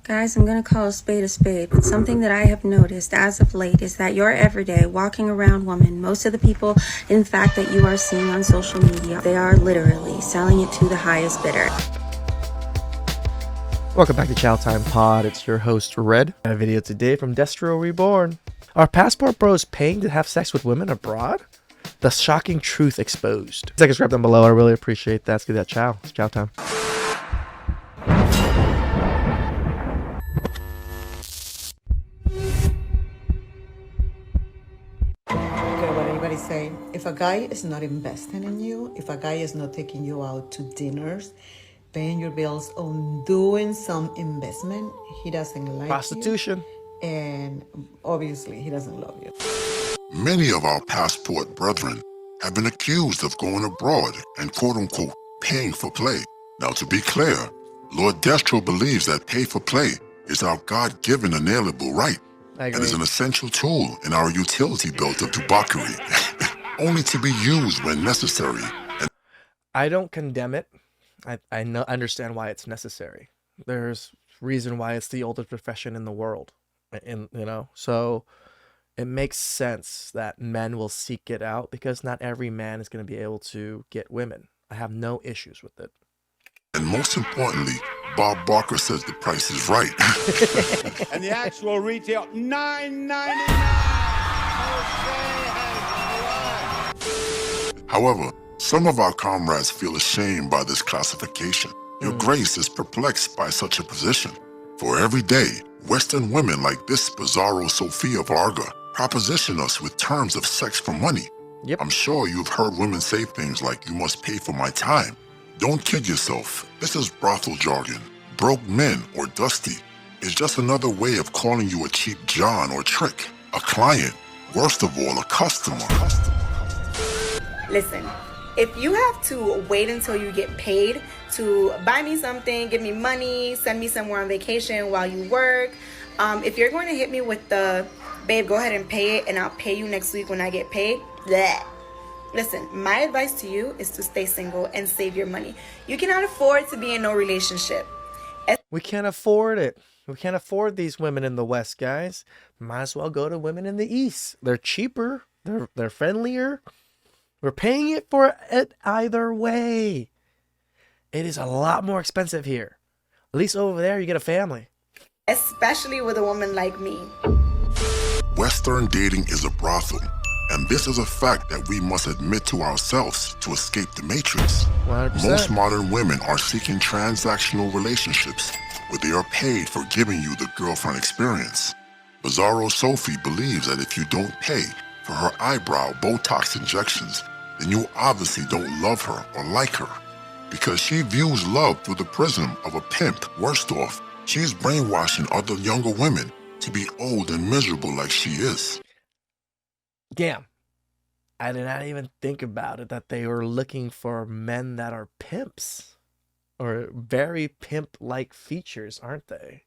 Guys, I'm going to call a spade, but something that I have noticed as of late is that your everyday walking around woman, most of the people, in fact, that you are seeing on social media, they are literally selling it to the highest bidder. Welcome back to TheChowTimePod. It's your host, Red. A video today from Destro Reborn. Are passport bros paying to have sex with women abroad? The shocking truth exposed. Take a subscribe down below. I really appreciate that. Let's give that chow. It's chow time. Say, if a guy is not investing in you, if a guy is not taking you out to dinners, paying your bills on doing some investment, he doesn't like Prostitution. You, and obviously he doesn't love you. Many of our passport brethren have been accused of going abroad and quote-unquote paying for play. Now, to be clear, Lord Destro believes that pay for play is our God-given inalienable right and is an essential tool in our utility belt of debauchery, only to be used when necessary. I don't condemn it. I understand why it's necessary. There's reason why it's the oldest profession in the world, so it makes sense that men will seek it out because not every man is going to be able to get women. I have no issues with it. And most importantly, Bob Barker says the price is right. And the actual retail, $9.99. However, some of our comrades feel ashamed by this classification. Your Grace is perplexed by such a position. For every day, Western women like this Bizarro Sofia Varga proposition us with terms of sex for money. Yep. I'm sure you've heard women say things like, "You must pay for my time." Don't kid yourself. This is brothel jargon. Broke men or dusty is just another way of calling you a cheap John or trick, a client, worst of all, a customer. Listen, if you have to wait until you get paid to buy me something, give me money, send me somewhere on vacation while you work, if you're going to hit me with the, babe, go ahead and pay it and I'll pay you next week when I get paid, bleh. Listen, my advice to you is to stay single and save your money. You cannot afford to be in no relationship. We can't afford it. We can't afford these women in the West, guys. Might as well go to women in the East. They're cheaper. They're friendlier. We're paying it for it either way. It is a lot more expensive here. At least over there, you get a family. Especially with a woman like me. Western dating is a brothel. And this is a fact that we must admit to ourselves to escape the matrix. 100%. Most modern women are seeking transactional relationships where they are paid for giving you the girlfriend experience. Bizarro Sophie believes that if you don't pay for her eyebrow Botox injections, then you obviously don't love her or like her. Because she views love through the prism of a pimp. Worst off, she is brainwashing other younger women to be old and miserable like she is. Damn. I did not even think about it, that they were looking for men that are pimps. Or very pimp-like features, aren't they?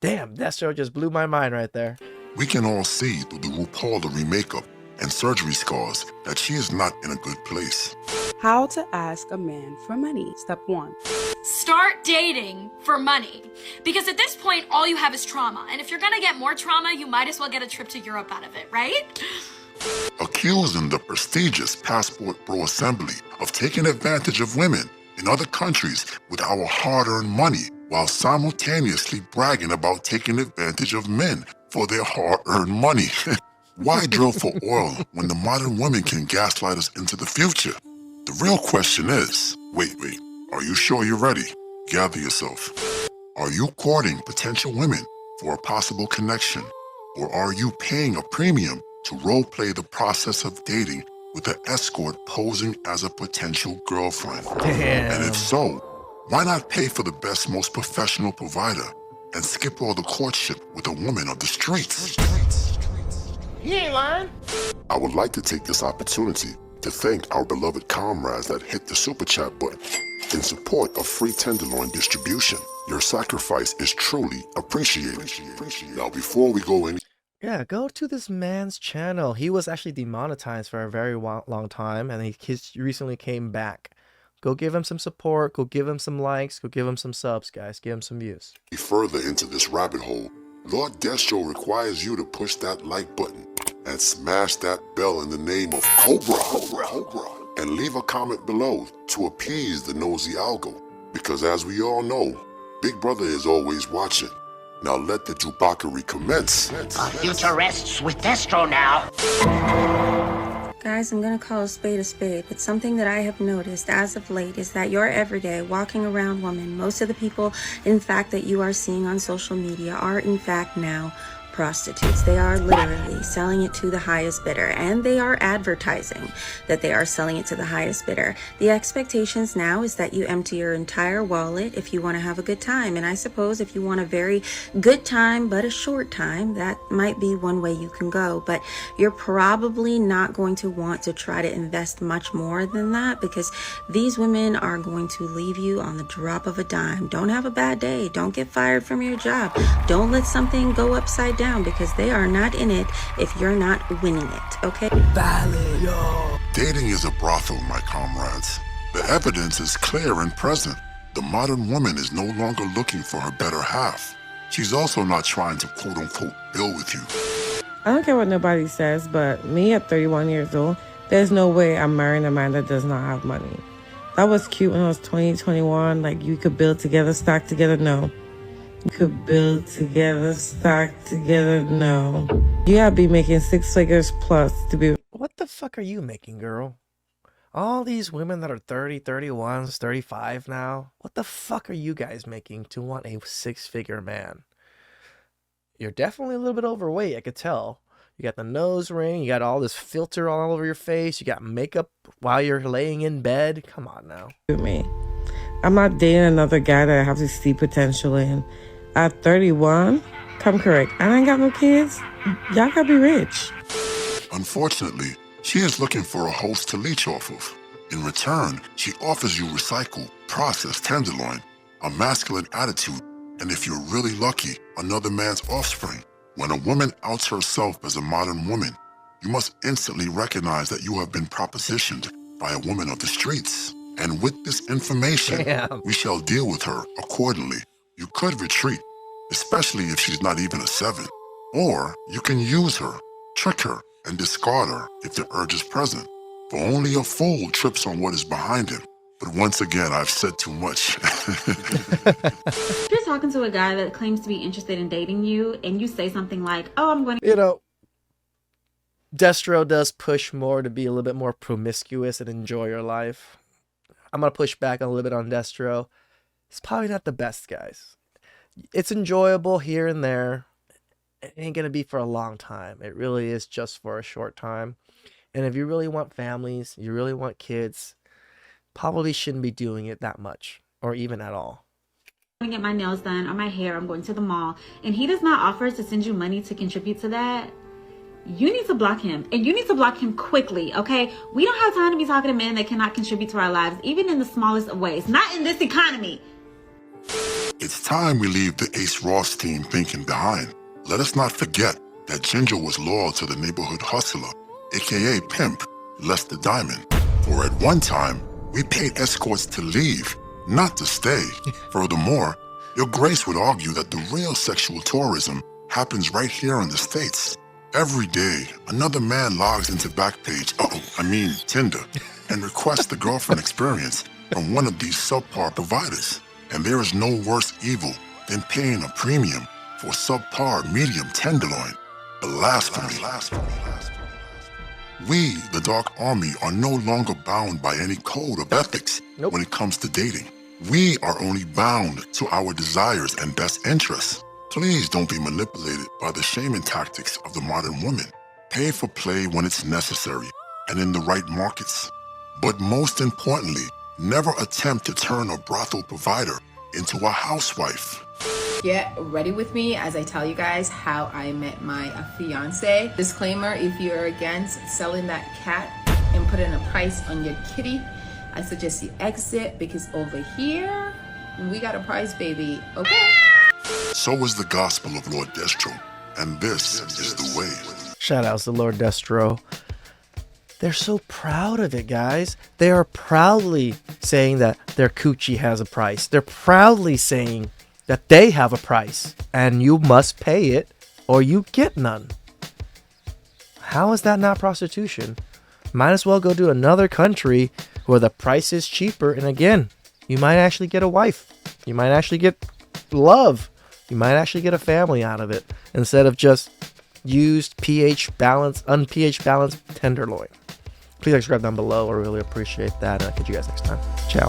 Damn, that show just blew my mind right there. We can all see through the RuPaul makeup and surgery scars that she is not in a good place. How to ask a man for money. Step 1. Start dating for money. Because at this point, all you have is trauma. And if you're gonna get more trauma, you might as well get a trip to Europe out of it, right? Accusing the prestigious Passport Bro Assembly of taking advantage of women in other countries with our hard-earned money while simultaneously bragging about taking advantage of men for their hard-earned money. Why drill for oil when the modern woman can gaslight us into the future? The real question is, wait, are you sure you're ready? Gather yourself. Are you courting potential women for a possible connection? Or are you paying a premium to role-play the process of dating with an escort posing as a potential girlfriend? Damn. And if so, why not pay for the best, most professional provider and skip all the courtship with a woman of the streets? He ain't lying. I would like to take this opportunity to thank our beloved comrades that hit the super chat button in support of free tenderloin distribution. Your sacrifice is truly appreciated. Now, before we go any Yeah, go to this man's channel. He was actually demonetized for a very long time, and he recently came back. Go give him some support. Go give him some likes. Go give him some subs, guys. Give him some views. Further into this rabbit hole, Lord Destro requires you to push that like button and smash that bell in the name of Cobra, and leave a comment below to appease the nosy algo. Because as we all know, Big Brother is always watching. Now let the Jubakari commence. Our future rests with Destro now. Guys, I'm gonna call a spade, but something that I have noticed as of late is that your everyday walking around woman, most of the people, in fact, that you are seeing on social media are, in fact, now prostitutes. They are literally selling it to the highest bidder, and they are advertising that they are selling it to the highest bidder. The expectations now is that you empty your entire wallet if you want to have a good time, and I suppose if you want a very good time but a short time, that might be one way you can go, but you're probably not going to want to try to invest much more than that, because these women are going to leave you on the drop of a dime. Don't have a bad day. Don't get fired from your job. Don't let something go upside down, because they are not in it if you're not winning it, okay? Valid, yo. Dating is a brothel, my comrades. The evidence is clear and present. The modern woman is no longer looking for her better half. She's also not trying to quote-unquote build with you. I don't care what nobody says, but me at 31 years old, there's no way I'm marrying a man that does not have money. That was cute when I was 20, 21, like you could build together, stack together, no. You could build together, stack together, no. You gotta be making 6 figures plus to be... What the fuck are you making, girl? All these women that are 30, 31s, 35 now, what the fuck are you guys making to want a 6-figure man? You're definitely a little bit overweight, I could tell. You got the nose ring, you got all this filter all over your face, you got makeup while you're laying in bed. Come on now. Me. I'm not dating another guy that I have to see potential in. At 31, come correct. I ain't got no kids. Y'all gotta be rich. Unfortunately, she is looking for a host to leech off of. In return, she offers you recycled, processed tenderloin, a masculine attitude, and if you're really lucky, another man's offspring. When a woman outs herself as a modern woman, you must instantly recognize that you have been propositioned by a woman of the streets. And with this information, we shall deal with her accordingly. You could retreat, especially if she's not even a 7. Or you can use her, trick her, and discard her if the urge is present. For only a fool trips on what is behind him. But once again, I've said too much. If you're talking to a guy that claims to be interested in dating you, and you say something like, oh, I'm going to... You know, Destro does push more to be a little bit more promiscuous and enjoy your life. I'm going to push back a little bit on Destro. It's probably not the best, guys. It's enjoyable here and there. It ain't going to be for a long time. It really is just for a short time. And if you really want families, you really want kids, probably shouldn't be doing it that much or even at all. I'm going to get my nails done or my hair. I'm going to the mall. And he does not offer to send you money to contribute to that. You need to block him, and you need to block him quickly, okay? We don't have time to be talking to men that cannot contribute to our lives, even in the smallest of ways. Not in this economy. It's time we leave the Ace Ross team thinking behind. Let us not forget that Ginger was loyal to the neighborhood hustler, aka Pimp, Lester Diamond. For at one time, we paid escorts to leave, not to stay. Furthermore, Your Grace would argue that the real sexual tourism happens right here in the States. Every day, another man logs into Backpage, Tinder, and requests the girlfriend experience from one of these subpar providers. And there is no worse evil than paying a premium for subpar medium tenderloin. Blasphemy. We, the Dark Army, are no longer bound by any code of ethics when it comes to dating. We are only bound to our desires and best interests. Please don't be manipulated by the shaming tactics of the modern woman. Pay for play when it's necessary and in the right markets. But most importantly, never attempt to turn a brothel provider into a housewife. Get ready with me as I tell you guys how I met my fiance. Disclaimer, if you're against selling that cat and putting a price on your kitty, I suggest you exit, because over here, we got a price, baby, okay? So is the gospel of Lord Destro, and this is the way. Shout outs to Lord Destro. They're so proud of it, guys. They are proudly saying that their coochie has a price. They're proudly saying that they have a price and you must pay it or you get none. How is that not prostitution? Might as well go to another country where the price is cheaper. And again, you might actually get a wife. You might actually get love. You might actually get a family out of it instead of just used unpH balanced tenderloin. Please subscribe down below. I really appreciate that. And I'll catch you guys next time. Ciao.